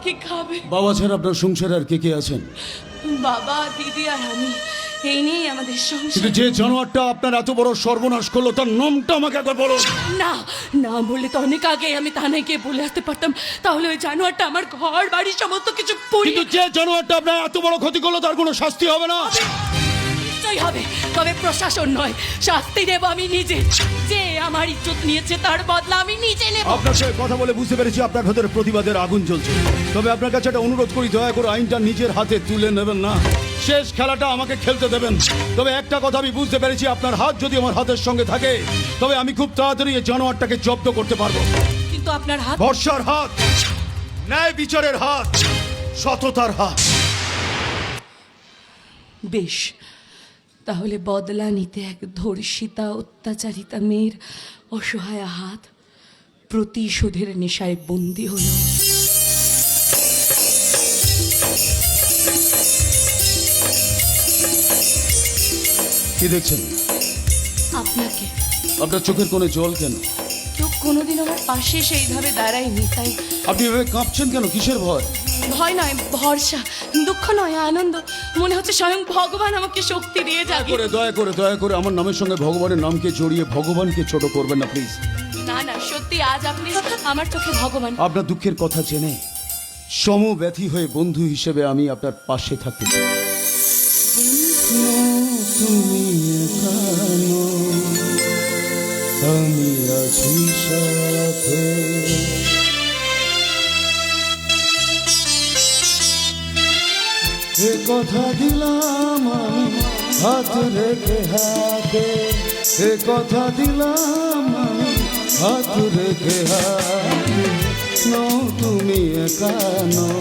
কে খাবে? বাবা ছাড়া আপনার সংসারে আর কে কে আছেন? বাবা, দিদি আর আমি, এই নিয়েই আমাদের সংসার। কিন্তু যে জানোয়ারটা আপনার এত বড় সর্বনাশ করলো তার নামটা আমাকে একবার বলুন। না, না বললে তো অনেক আগে আমি থানায় গিয়ে বলে আসতে পারতাম। তাহলে ওই জানোয়ারটা আমার ঘর বাড়ি সমস্ত কিছু কিন্তু যে জানোয়ারটা আপনার এত বড় ক্ষতি করলো তার কোনো শাস্তি হবে না? নিশ্চয়ই হবে, তবে প্রশাসন নয়, শাস্তি দেব আমি নিজে। যে আমার ইজ্জত নিয়েছে তার বদলা আমি নিজে নেব। আপনার সাথে কথা বলে বুঝতে পেরেছি আপনার ভেতরে প্রতিবাদের আগুন জ্বলছে। তবে আপনার কাছে একটা অনুরোধ করি, দয়া করে আইনটা নিজের হাতে তুলে নেবেন না। শেষ খেলাটা আমাকে খেলতে দেবেন। তবে একটা কথা আমি বুঝতে পেরেছি, আপনার হাত যদি আমার হাতের সঙ্গে থাকে তবে আমি খুব তাড়াতাড়ি এই জানোয়ারটাকে জব্দ করতে পারবো। কিন্তু আপনার হাত? ভরসার হাত, ন্যায় বিচারের হাত, সততার হাত। বেশ, তাহলে বদলা নিতে এক ধর্ষিতা অত্যাচারিতা মেয়ের অসহায় হাত প্রতিশোধের নেশায় বন্দী হলো। কি দেখছেন? আপনাকে। আপনার চোখের কোণে জল কেন? কেউ কোনোদিন আমার পাশে সেইভাবে দাঁড়ায়নি, তাই। আপনি এভাবে কাঁপছেন কেন? কিসের ভয়? ভয় নয়, ভরসা। দুঃখ নয়, আনন্দ। মনে হচ্ছে স্বয়ং ভগবান আমাকে শক্তি দিয়ে যাবে। দয়া করে আমার নামের সঙ্গে ভগবানের নামকে জড়িয়ে ভগবানকে ছোট করবেন না প্লিজ। না না, সত্যি আজ আপনি আমার চোখে ভগবান। আপনার দুঃখের কথা জেনে সমব্যথী হয়ে বন্ধু হিসেবে আমি আপনার পাশে থাকতে চাই। তুমি একানো, আমি আছি সাথে। এ কথা দিলাম আমি হাত রেখে হাতে, এ কথা দিলাম আমি হাত রেখে হাতে। নও তুমি একা নও,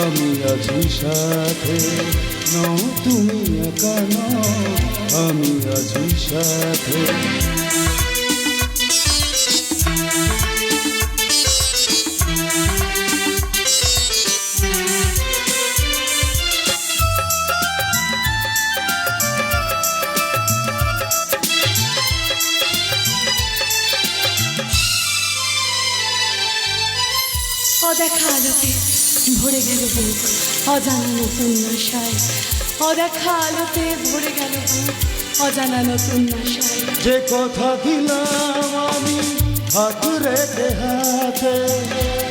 আমি আছি সাথে। নও তুমি একা নও, আমি আছি সাথে। অদেখা আলোতে ভরে গেল বুক অজানা নতুন নেশায়। অদেখা আলোতে ভরে গেল বুক অজানা নতুন নেশায়। যে কথা দিলাম আমি হাত রেখে হাতে,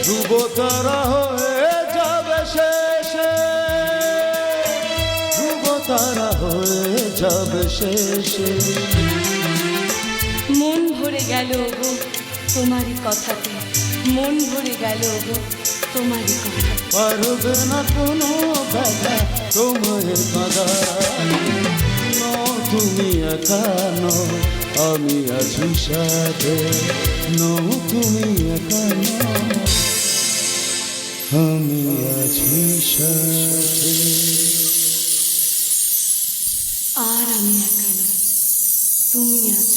ধ্রুবতারা হয়ে যাবে শেষে, ধ্রুবতারা হয়ে যাবে শেষে। মন ভরে গেল গো তোমারই কথাতে, মন ভরে গেল গো তোমারই কথা। পারবে না কোনো ব্যথা তোমায় কাঁদা। তুমি একা নও, আমি আছি সাথে। নও তুমি একা নও, আমি আছি সাথে। আর আমি একা নই, তুমি আছো।